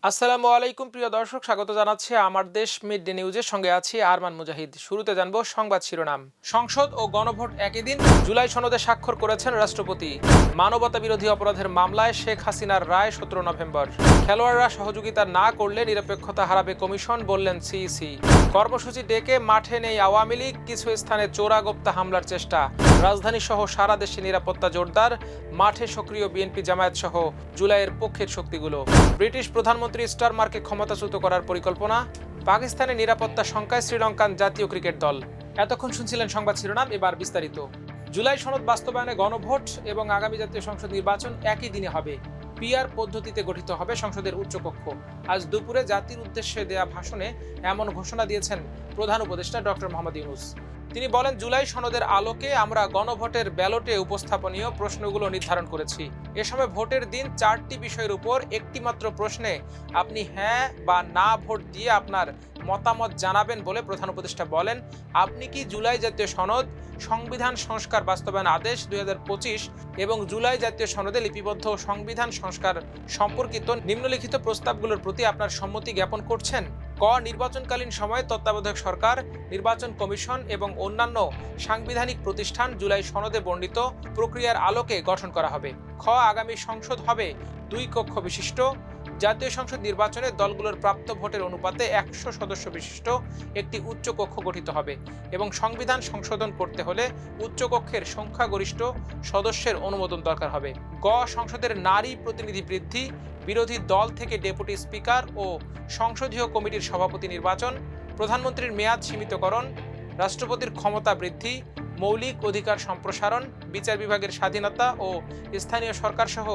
আসসালামু আলাইকুম প্রিয় দর্শক, স্বাগত জানাচ্ছি আমার দেশ মিড ডে নিউজের সঙ্গে আছি আরমান মুজাহিদ। শুরুতে জানবো সংবাদ শিরোনাম। সংসদ ও গণভোট একই দিন, জুলাই সনদে স্বাক্ষর করেছেন রাষ্ট্রপতি। মানবতা বিরোধী অপরাধের মামলায় শেখ হাসিনার রায় 17 নভেম্বর। খেলোয়াড়রা সহযোগিতা না করলে নিরপেক্ষতা হারাবে কমিশন, বললেন সিইসি। কর্মসূচি ডেকে মাঠে নেই আওয়ামী লীগ, কিছু স্থানে চোরাগোপ্তা হামলার চেষ্টা। রাজধানী সহ সারা দেশে নিরাপত্তা জোরদার, মাঠে সক্রিয় বিএনপি জামায়াত সহ জুলাইয়ের পক্ষের শক্তিগুলো। ব্রিটিশ প্রধানমন্ত্রী স্টারমারকে ক্ষমতাচ্যুত করার পরিকল্পনা। পাকিস্তানের নিরাপত্তা শঙ্কায় শ্রীলঙ্কান জাতীয় ক্রিকেট দল। এতক্ষণ শুনছিলেন সংবাদ শিরোনাম, এবার বিস্তারিত। জুলাই সনদ বাস্তবায়নে গণভোট এবং আগামী জাতীয় সংসদ নির্বাচন একই দিনে হবে। পিআর পদ্ধতিতে গঠিত হবে সংসদের উচ্চকক্ষ। আজ দুপুরে জাতির উদ্দেশ্যে দেয়া ভাষণে এমন ঘোষণা দিয়েছেন প্রধান উপদেষ্টা ডক্টর মোহাম্মদ ইউনূস। তিনি বলেন, জুলাই সনদের আলোকে আমরা গণভোটের ব্যালটে উপস্থাপনীয় প্রশ্নগুলো নির্ধারণ করেছি। এ সময় ভোটের দিন 4টি বিষয়ের উপর একটি মাত্র প্রশ্নে আপনি হ্যাঁ বা না ভোট দিয়ে আপনার মতামত জানাবেন বলে প্রধান উপদেষ্টা বলেন, আপনি কি জুলাই জাতীয় সনদ, সংবিধান সংস্কার বাস্তবায়ন আদেশ 2025 এবং জুলাই জাতীয় সনদে লিপিবদ্ধ সংবিধান সংস্কার সম্পর্কিত নিম্নলিখিত প্রস্তাবগুলোর প্রতি আপনার সম্মতি জ্ঞাপন করছেন? ক, নির্বাচনকালীন সময়ে তত্ত্বাবধায়ক সরকার, নির্বাচন কমিশন এবং অন্যান্য সাংবিধানিক প্রতিষ্ঠান জুলাই সনদে বর্ণিত প্রক্রিয়ার আলোকে গঠন করা হবে। খ, আগামী সংসদ হবে 2 কক্ষ বিশিষ্ট। জাতীয় সংসদ নির্বাচনে দলগুলোর প্রাপ্ত ভোটের অনুপাতে 100 সদস্য বিশিষ্ট একটি উচ্চ কক্ষ গঠিত হবে এবং সংবিধান সংশোধন করতে হলে উচ্চকক্ষের সংখ্যাগরিষ্ঠ সদস্যের অনুমোদন দরকার হবে। গ, সংসদের নারী প্রতিনিধি বৃদ্ধি, বিরোধী দল থেকে ডেপুটি স্পিকার ও সংসদীয় কমিটির সভাপতি নির্বাচন, প্রধানমন্ত্রীর মেয়াদ সীমিতকরণ, রাষ্ট্রপতির ক্ষমতা বৃদ্ধি, মৌলিক অধিকার সম্প্রসারণ, বিচার বিভাগের স্বাধীনতা ও স্থানীয় সরকার সহ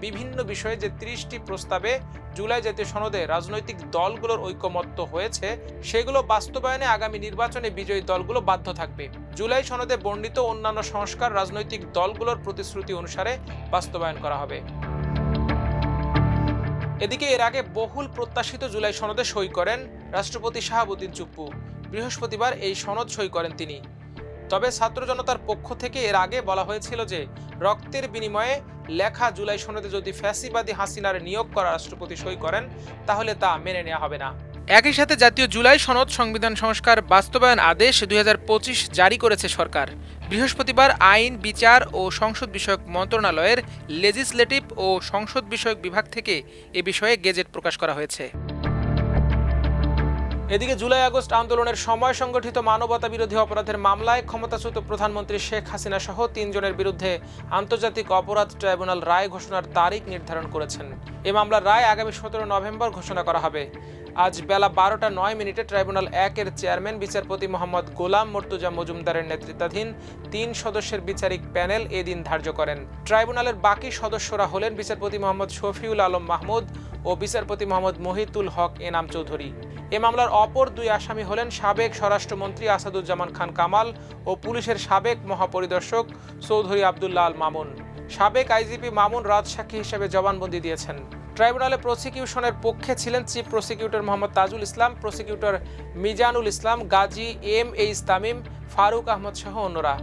বিভিন্ন বিষয়ে যে 30টি প্রস্তাবে জুলাই জাতীয় সনদে রাজনৈতিক দলগুলোর ঐকমত্য হয়েছে, সেগুলো বাস্তবায়নে আগামী নির্বাচনে বিজয়ী দলগুলো বাধ্য থাকবে। জুলাই সনদে বর্ণিত অন্যান্য সংস্কার রাজনৈতিক দলগুলোর প্রতিশ্রুতি অনুসারে বাস্তবায়ন করা হবে। এদিকে এর আগে বহুল প্রত্যাশিত জুলাই সনদে সই করেন রাষ্ট্রপতি শাহাবুদ্দিন চুপ্পু। বৃহস্পতিবার এই সনদ সই করেন তিনি। তবে ছাত্র জনতার পক্ষ থেকে এর আগে বলা হয়েছিল যে রক্তের বিনিময়ে লেখা জুলাই সনদে যদি ফ্যাসিবাদী হাসিনার নিয়োগ করা রাষ্ট্রপতি সই করেন, তাহলে তা মেনে নেওয়া হবে না। একই সাথে জাতীয় জুলাই সনদ সংবিধান সংস্কার বাস্তবায়ন আদেশ 2025 জারি করেছে সরকার। বৃহস্পতিবার আইন, বিচার ও সংসদ বিষয়ক মন্ত্রণালয়ের লেজিসলেটিভ ও সংসদ বিষয়ক বিভাগ থেকে এ বিষয়ে গেজেট প্রকাশ করা হয়েছে। এদিকে জুলাই আগস্ট আন্দোলনের সময় সংগঠিত মানবতা বিরোধী অপরাধের মামলায় ক্ষমতাচ্যুত প্রধানমন্ত্রী শেখ হাসিনা সহ 3 জনের বিরুদ্ধে আন্তর্জাতিক অপরাধ ট্রাইব্যুনাল রায় ঘোষণার তারিখ নির্ধারণ করেছেন। এ মামলার রায় আগামী 17 নভেম্বর ঘোষণা করা হবে। আজ বেলা 12টা 9 ট্রাইব্যুনাল 1-এর চেয়ারম্যান বিচারপতি মোহাম্মদ গোলাম মর্তুজা মজুমদারের নেতৃত্বাধীন 3 সদস্যের বিচারিক প্যানেল এদিন ধার্য করেন। ট্রাইব্যুনালের বাকি সদস্যরা হলেন বিচারপতি মোহাম্মদ শফিউল আলম মাহমুদ ও বিচারপতি মোহাম্মদ মহিতুল হক এনাম চৌধুরী। এ মামলার অপর 2 আসামি হলেন সাবেক স্বরাষ্ট্রমন্ত্রী আসাদুজ্জামান খান কামাল ও পুলিশের সাবেক মহাপরিদর্শক চৌধুরী আবদুল্লাহ আল মামুন। সাবেক আইজিপি মামুন রাজসাক্ষী হিসেবে জবানবন্দি দিয়েছেন। ট্রাইব্যুনালে প্রসিকিউশনের পক্ষে ছিলেন chief prosecutor Mohammad Tajul Islam, prosecutor Mizanul Islam, Gazi এম.এইচ Tamim, Faruk Ahmad সহ অন্যরা।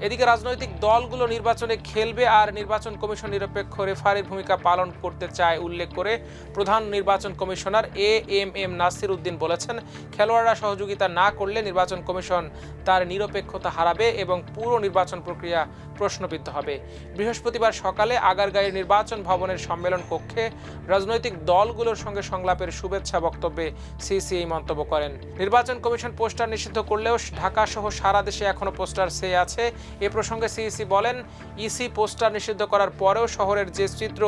এদিকে রাজনৈতিক দলগুলো নির্বাচনে খেলবে আর নির্বাচন কমিশন নিরপেক্ষ রেফারির ভূমিকা পালন করতে চায় উল্লেখ করে প্রধান নির্বাচন কমিশনার এ.এম.এম নাসির উদ্দিন বলেছেন, খেলোয়াড়রা সহযোগিতা না করলে নির্বাচন কমিশন তার নিরপেক্ষতা হারাবে এবং পুরো নির্বাচন প্রক্রিয়া প্রশ্নবিদ্ধ হবে। বৃহস্পতিবার সকালে আগারগাঁয়ের নির্বাচন ভবনের সম্মেলন কক্ষে রাজনৈতিক দলগুলোর সঙ্গে সংলাপের শুভেচ্ছা বক্তব্যে সিসি এই মন্তব্য করেন। নির্বাচন কমিশন পোস্টার নিষিদ্ধ করলেও ঢাকা সহ সারা দেশে এখনো পোস্টার সে আছে। এ প্রসঙ্গে সিইসি বলেন, ইসি পোস্টার নিষিদ্ধ করার পরেও শহরের যে চিত্র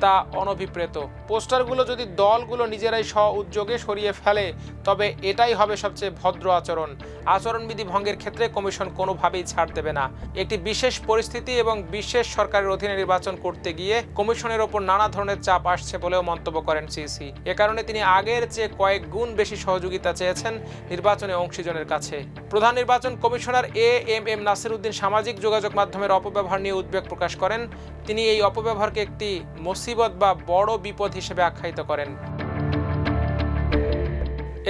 তা অনভিপ্রেত। পোস্টারগুলো যদি দলগুলো নিজেরাই স্ব উদ্যোগে সরিয়ে ফেলে, তবে এটাই হবে সবচেয়ে ভদ্র আচরণ। আচরণবিধি ভঙ্গের ক্ষেত্রে কমিশন কোনোভাবেই ছাড় দেবে না। একটি বিশেষ পরিস্থিতি এবং বিশেষ সরকারের অধীনে নির্বাচন করতে গিয়ে কমিশনের ওপর নানা ধরনের চাপ আসছে বলেও মন্তব্য করেন সিইসি। এ কারণে তিনি আগের চেয়ে কয়েক গুণ বেশি সহযোগিতা চেয়েছেন নির্বাচনে অংশীজনের কাছে। প্রধান নির্বাচন কমিশনার এ.এম.এম নাসির উদ্দিন সামাজিক যোগাযোগ মাধ্যমের অপব্যবহার নিয়ে উদ্বেগ প্রকাশ করেন। তিনি এই অপব্যবহারকে একটি মুসিবত বা বড় বিপদ হিসেবে আখ্যায়িত করেন।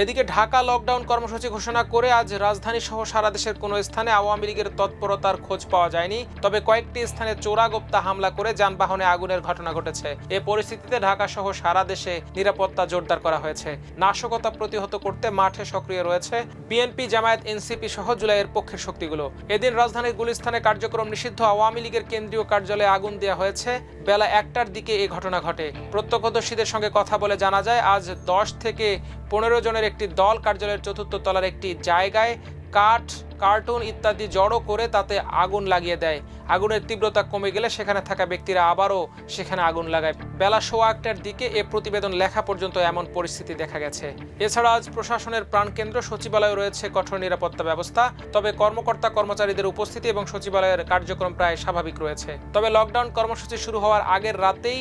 এদিকে ঢাকা লকডাউন কর্মসূচি ঘোষণা করে আজ রাজধানী সহ সারা দেশের কোনো স্থানে আওয়ামী লীগের তৎপরতার খোঁজ পাওয়া যায়নি, তবে কয়েকটি স্থানে চোরাগোপ্তা হামলা করে যানবাহনে আগুনের ঘটনা ঘটেছে। এ পরিস্থিতিতে ঢাকা সহ সারা দেশে নিরাপত্তা জোরদার করা হয়েছে। নাশকতা প্রতিহত করতে মাঠে সক্রিয় রয়েছে বিএনপি, জামায়াত, এনসিপি সহ জুলাইয়ের পক্ষের শক্তিগুলো। এদিন রাজধানীর গুলিস্তানে কার্যক্রম নিষিদ্ধ আওয়ামী লীগের কেন্দ্রীয় কার্যালয়ে আগুন দেওয়া হয়েছে। বেলা 1টার দিকে এই ঘটনা ঘটে। প্রত্যক্ষদর্শীদের সঙ্গে কথা বলে জানা যায়, আজ 10 থেকে 15 জনের একটি দল কার্যালয়ের 4র্থ তলার একটি জায়গায় কাঠ, কার্টুন ইত্যাদি জড়ো করে তাতে আগুন লাগিয়ে দেয়। আগুনের তীব্রতা কমে গেলে সেখানে থাকা ব্যক্তিরা আবারও সেখানে আগুন লাগায়। বেলা 1:15টার দিকে এ প্রতিবেদন লেখা পর্যন্ত এমন পরিস্থিতি দেখা গেছে। এছাড়া আজ প্রশাসনের প্রাণকেন্দ্র সচিবালয়ে রয়েছে কঠোর নিরাপত্তা ব্যবস্থা। তবে কর্মকর্তা কর্মচারীদের উপস্থিতি এবং সচিবালয়ের কার্যক্রম প্রায় স্বাভাবিক রয়েছে। তবে লকডাউন কর্মসূচি শুরু হওয়ার আগের রাতেই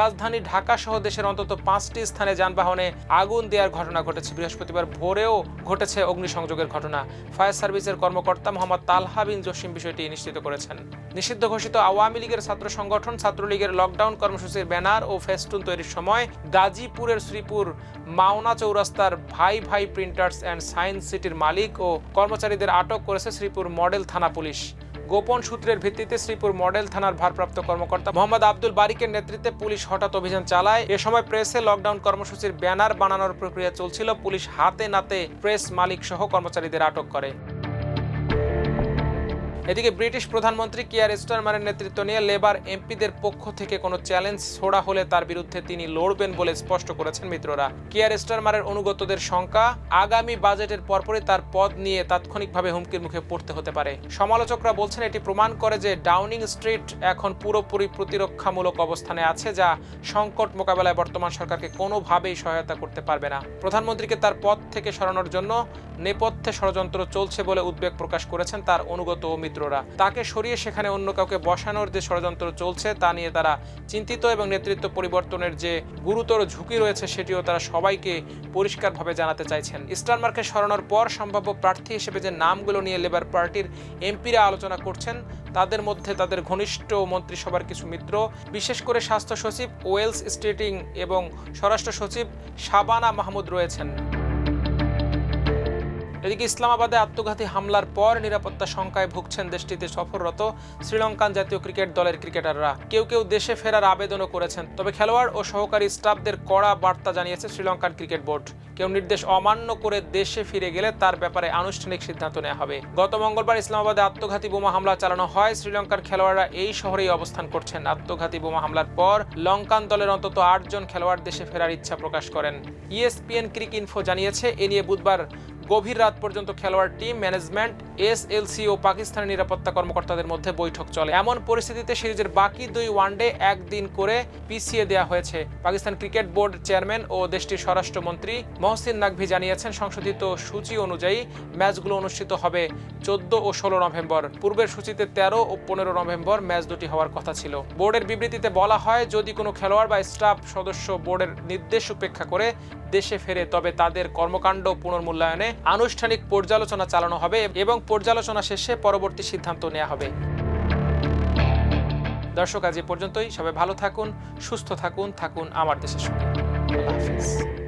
রাজধানী ঢাকা সহ দেশের অন্তত 5টি স্থানে যানবাহনে আগুন দেওয়ার ঘটনা ঘটেছে। বৃহস্পতিবার ভোরেও ঘটেছে অগ্নিসংযোগের ঘটনা। ফায়ার সার্ভিসের কর্মকর্তা মোহাম্মদ তালহা বিন জসিম বিষয়টি নিশ্চিত করেছেন। নিষিদ্ধ ঘোষিত আওয়ামী লীগের ছাত্র সংগঠন ছাত্রলীগের লকডাউন কর্মসূচির ব্যানার ও ফেস্টুন তৈরির সময় গাজীপুরের শ্রীপুর মাওনা চৌরাস্তার ভাই ভাই প্রিন্টার্স অ্যান্ড সায়েন্স সিটির মালিক ও কর্মচারীদের আটক করেছে শ্রীপুর মডেল থানা পুলিশ। গোপন সূত্রের ভিত্তিতে শ্রীপুর মডেল থানার ভারপ্রাপ্ত কর্মকর্তা মোহাম্মদ আব্দুল বারিকের নেতৃত্বে পুলিশ হঠাৎ অভিযান চালায়। এ সময় প্রেসে লকডাউন কর্মসূচির ব্যানার বানানোর প্রক্রিয়া চলছিল। পুলিশ হাতে নাতে প্রেস মালিক সহ কর্মচারীদের আটক করে। এদিকে ব্রিটিশ প্রধানমন্ত্রী কিয়ার স্টারমারের নেতৃত্ব নিয়ে লেবার এমপিদের পক্ষ থেকে কোনো চ্যালেঞ্জ ছোড়া হলে তার বিরুদ্ধে তিনি লড়বেন বলে স্পষ্ট করেছেন মিত্ররা। কিয়ার স্টারমারের অনুগতদের শঙ্কা, আগামী বাজেটের পরপরই তার পদ নিয়ে তাৎক্ষণিকভাবে হুমকির মুখে পড়তে হতে পারে। সমালোচকরা বলছেন এটি প্রমাণ করে যে ডাউনিং স্ট্রিট এখন পুরোপুরি প্রতিরক্ষামূলক অবস্থানে আছে, যা সংকট মোকাবেলায় বর্তমান সরকারকে কোনোভাবেই সহায়তা করতে পারবে না। প্রধানমন্ত্রীকে তার পদ থেকে সরানোর জন্য নেপথ্যে ষড়যন্ত্র চলছে বলে উদ্বেগ প্রকাশ করেছেন তার অনুগত ও মিত্ররা। তাকে সরিয়ে সেখানে অন্য কাউকে বসানোর যে ষড়যন্ত্র চলছে তা নিয়ে তারা চিন্তিত এবং নেতৃত্ব পরিবর্তনের যে গুরুতর ঝুঁকি রয়েছে সেটিও তারা সবাইকে পরিষ্কারভাবে জানাতে চাইছেন। স্টারমারকে সরানোর পর সম্ভাব্য প্রার্থী হিসেবে যে নামগুলো নিয়ে লেবার পার্টির এমপিরা আলোচনা করছেন তাদের মধ্যে তাদের ঘনিষ্ঠ মন্ত্রিসভার কিছু মিত্র, বিশেষ করে স্বাস্থ্য সচিব ওয়েলস স্টেটিং এবং স্বরাষ্ট্র সচিব শাবানা মাহমুদ রয়েছেন। এদিকে ইসলামাবাদে আত্মঘাতী হামলার পর নিরাপত্তা শঙ্কায় ভুগছেন দেশটিতে সফররত শ্রীলঙ্কান জাতীয় ক্রিকেট দলের ক্রিকেটাররা। কেউ কেউ দেশে ফেরার আবেদনও করেছেন। তবে খেলোয়াড় ও সহকারী স্টাফদের কড়া বার্তা জানিয়েছে শ্রীলঙ্কান ক্রিকেট বোর্ড। কেউ নির্দেশ অমান্য করে দেশে ফিরে গেলে তার ব্যাপারে আনুষ্ঠানিক সিদ্ধান্ত নেওয়া হবে। গত মঙ্গলবার ইসলামাবাদে আত্মঘাতী বোমা হামলা চালানো হয়। শ্রীলঙ্কার খেলোয়াড়রা এই শহরেই অবস্থান করছেন। আত্মঘাতী বোমা হামলার পর লঙ্কান দলের অন্তত 8 জন খেলোয়াড় দেশে ফেরার ইচ্ছা প্রকাশ করেন। ESPN ক্রিক ইনফো জানিয়েছে, এ নিয়ে বুধবার গভীর রাত পর্যন্ত খেলোয়াড় টিম, ম্যানেজমেন্ট, SLC ও পাকিস্তানের নিরাপত্তা কর্মকর্তাদের মধ্যে বৈঠক চলে। এমন পরিস্থিতিতে সিরিজের বাকি 2 ওয়ানডে একদিন করে পিছিয়ে দেওয়া হয়েছে। পাকিস্তান ক্রিকেট বোর্ড চেয়ারম্যান ও দেশটির স্বরাষ্ট্রমন্ত্রী মহসিন নাকভি জানিয়েছেন, সংশোধিত সূচি অনুযায়ী ম্যাচগুলো অনুষ্ঠিত হবে 14 ও 16 নভেম্বর। পূর্বের সূচিতে 13 ও 15 নভেম্বর ম্যাচ দুটি হওয়ার কথা ছিল। বোর্ডের বিবৃতিতে বলা হয়, যদি কোনো খেলোয়াড় বা স্টাফ সদস্য বোর্ডের নির্দেশ উপেক্ষা করে দেশে ফেরে তবে তাদের কর্মকাণ্ড পুনর্মূল্যায়নে আনুষ্ঠানিক পর্যালোচনা চালানো হবে এবং পর্যালোচনা শেষে পরবর্তী সিদ্ধান্ত নেওয়া হবে। দর্শক, আজ এ পর্যন্তই। সবাই ভালো থাকুন, সুস্থ থাকুন, থাকুন আমার দেশের সঙ্গে। আল্লাহ হাফেজ।